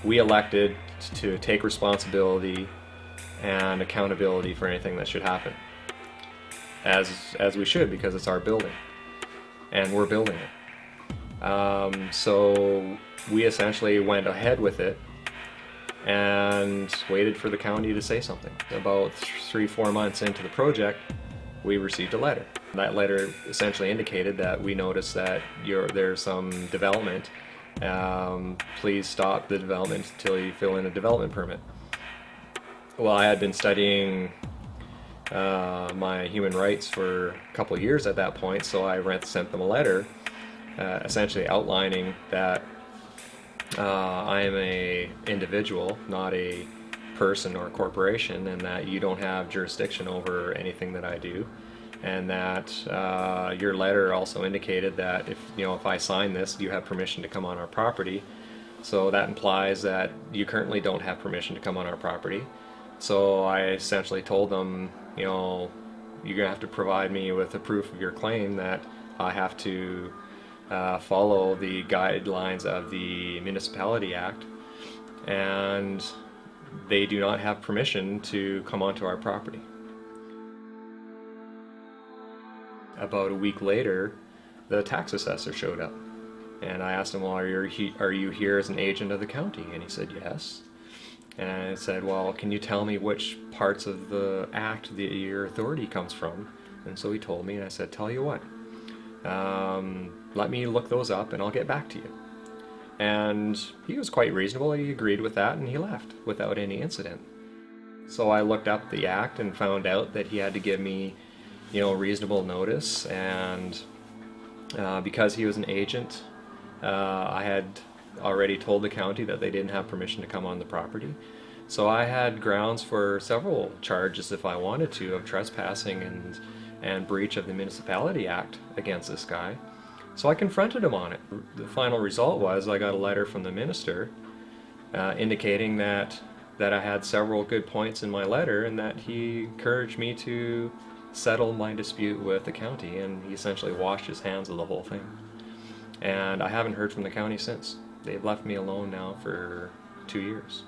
we elected to take responsibility and accountability for anything that should happen, as we should, because it's our building and we're building it. So we essentially went ahead with it and waited for the county to say something. About 3-4 months into the project, we received a letter. That letter essentially indicated that we noticed that there's some development. Please stop the development until you fill in a development permit. Well, I had been studying my human rights for a couple of years at that point, so I sent them a letter essentially outlining that I am an individual, not a person or corporation, and that you don't have jurisdiction over anything that I do, and that your letter also indicated that if I sign this, you have permission to come on our property. So that implies that you currently don't have permission to come on our property. So I essentially told them, you're gonna have to provide me with a proof of your claim that I have to follow the guidelines of the Municipality Act, and they do not have permission to come onto our property. About a week later, the tax assessor showed up, and I asked him, well, are you here as an agent of the county? And he said yes. And I said, well, can you tell me which parts of the act that your authority comes from? And so he told me, and I said, tell you what, let me look those up and I'll get back to you. And he was quite reasonable. He agreed with that, and he left without any incident. So I looked up the act and found out that he had to give me reasonable notice, and because he was an agent, I had already told the county that they didn't have permission to come on the property. So I had grounds for several charges, if I wanted to, of trespassing and breach of the Municipality Act against this guy. So I confronted him on it. The final result was I got a letter from the minister indicating that I had several good points in my letter, and that he encouraged me to settle my dispute with the county, and he essentially washed his hands of the whole thing. And I haven't heard from the county since. They've left me alone now for 2 years.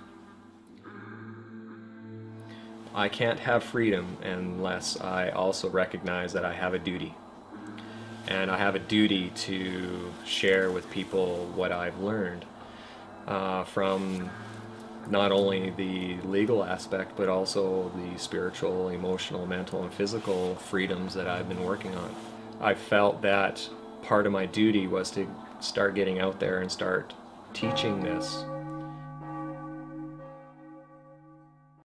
I can't have freedom unless I also recognize that I have a duty. And I have a duty to share with people what I've learned from not only the legal aspect, but also the spiritual, emotional, mental, and physical freedoms that I've been working on. I felt that part of my duty was to start getting out there and start teaching this